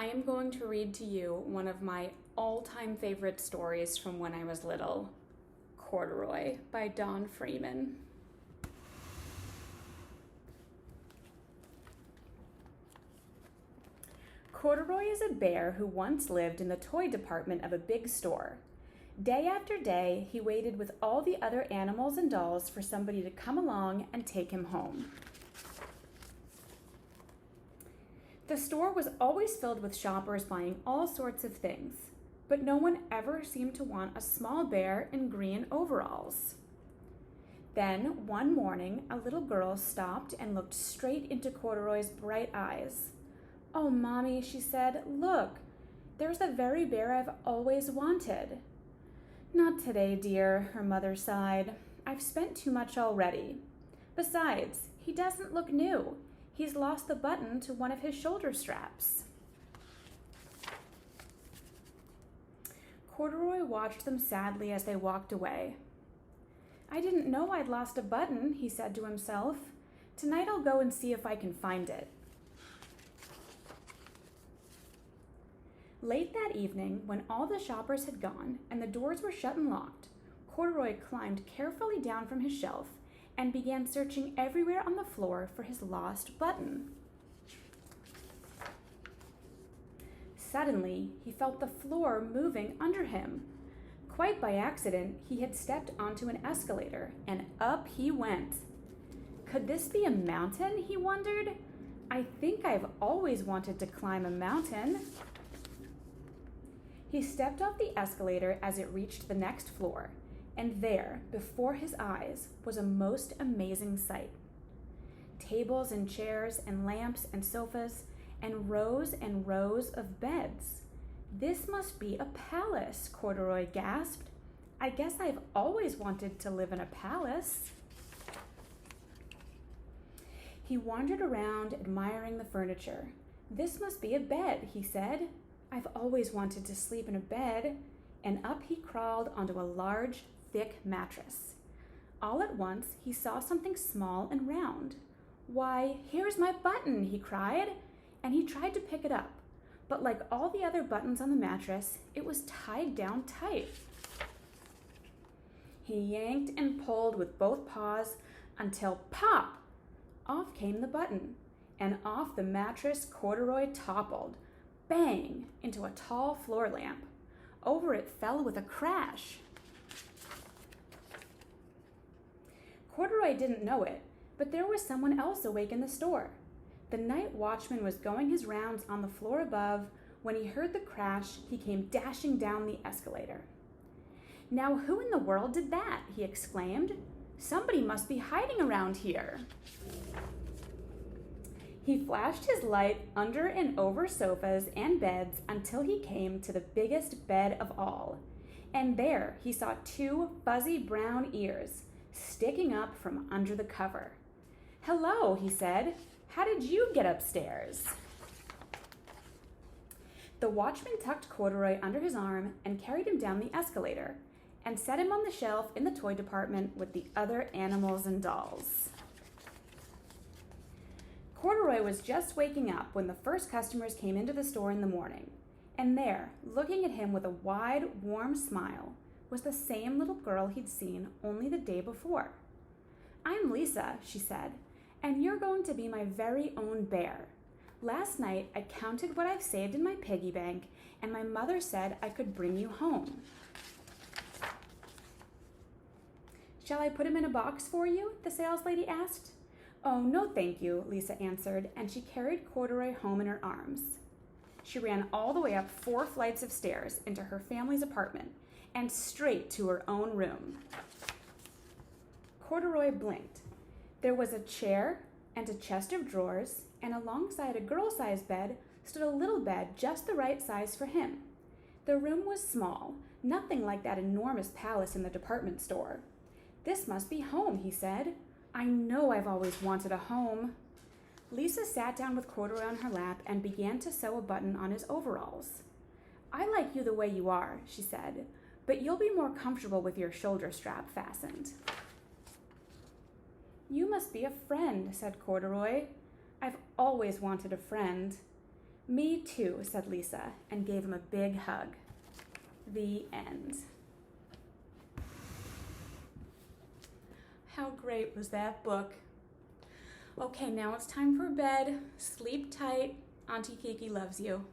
I am going to read to you one of my all-time favorite stories from when I was little, Corduroy by Freeman. Corduroy is a bear who once lived in the toy department of a big store. Day after day, he waited with all the other animals and dolls for somebody to come along and take him home. The store was always filled with shoppers buying all sorts of things, but no one ever seemed to want a small bear in green overalls. Then, one morning, a little girl stopped and looked straight into Corduroy's bright eyes. "Oh, Mommy," she said, "look, there's the very bear I've always wanted." "Not today, dear," her mother sighed. "I've spent too much already. Besides, he doesn't look new. He's lost the button to one of his shoulder straps." Corduroy watched them sadly as they walked away. "I didn't know I'd lost a button," he said to himself. "Tonight I'll go and see if I can find it." Late that evening, when all the shoppers had gone and the doors were shut and locked, Corduroy climbed carefully down from his shelf and began searching everywhere on the floor for his lost button. Suddenly, he felt the floor moving under him. Quite by accident, he had stepped onto an escalator, and up he went. Could this be a mountain, he wondered? "I think I've always wanted to climb a mountain." He stepped off the escalator as it reached the next floor, and there, before his eyes, was a most amazing sight. Tables and chairs and lamps and sofas and rows of beds. "This must be a palace," Corduroy gasped. "I guess I've always wanted to live in a palace." He wandered around admiring the furniture. "This must be a bed," he said. "I've always wanted to sleep in a bed." And up he crawled onto a large, thick mattress. All at once, he saw something small and round. "Why, here's my button," he cried, and he tried to pick it up. But like all the other buttons on the mattress, it was tied down tight. He yanked and pulled with both paws until pop! Off came the button, and off the mattress Corduroy toppled, bang, into a tall floor lamp. Over it fell with a crash. Corduroy didn't know it, but there was someone else awake in the store. The night watchman was going his rounds on the floor above. When he heard the crash, he came dashing down the escalator. "Now who in the world did that?" he exclaimed. "Somebody must be hiding around here." He flashed his light under and over sofas and beds until he came to the biggest bed of all. And there he saw two fuzzy brown ears sticking up from under the cover. "Hello," he said. "How did you get upstairs?" The watchman tucked Corduroy under his arm and carried him down the escalator and set him on the shelf in the toy department with the other animals and dolls. Corduroy was just waking up when the first customers came into the store in the morning, and there, looking at him with a wide, warm smile, was the same little girl he'd seen only the day before. "I'm Lisa," she said, "and you're going to be my very own bear. Last night I counted what I've saved in my piggy bank, and my mother said I could bring you home." "Shall I put him in a box for you?" the saleslady asked. "Oh, no thank you," Lisa answered, and she carried Corduroy home in her arms. She ran all the way up 4 flights of stairs into her family's apartment and straight to her own room. Corduroy blinked. There was a chair and a chest of drawers, and alongside a girl-sized bed stood a little bed just the right size for him. The room was small, nothing like that enormous palace in the department store. "This must be home," he said. "I know I've always wanted a home." Lisa sat down with Corduroy on her lap and began to sew a button on his overalls. "I like you the way you are," she said, "but you'll be more comfortable with your shoulder strap fastened." "You must be a friend," said Corduroy. "I've always wanted a friend." Me too, said Lisa, and gave him a big hug. The end. How great was that book? Okay, now it's time for bed. Sleep tight. Auntie Kiki loves you.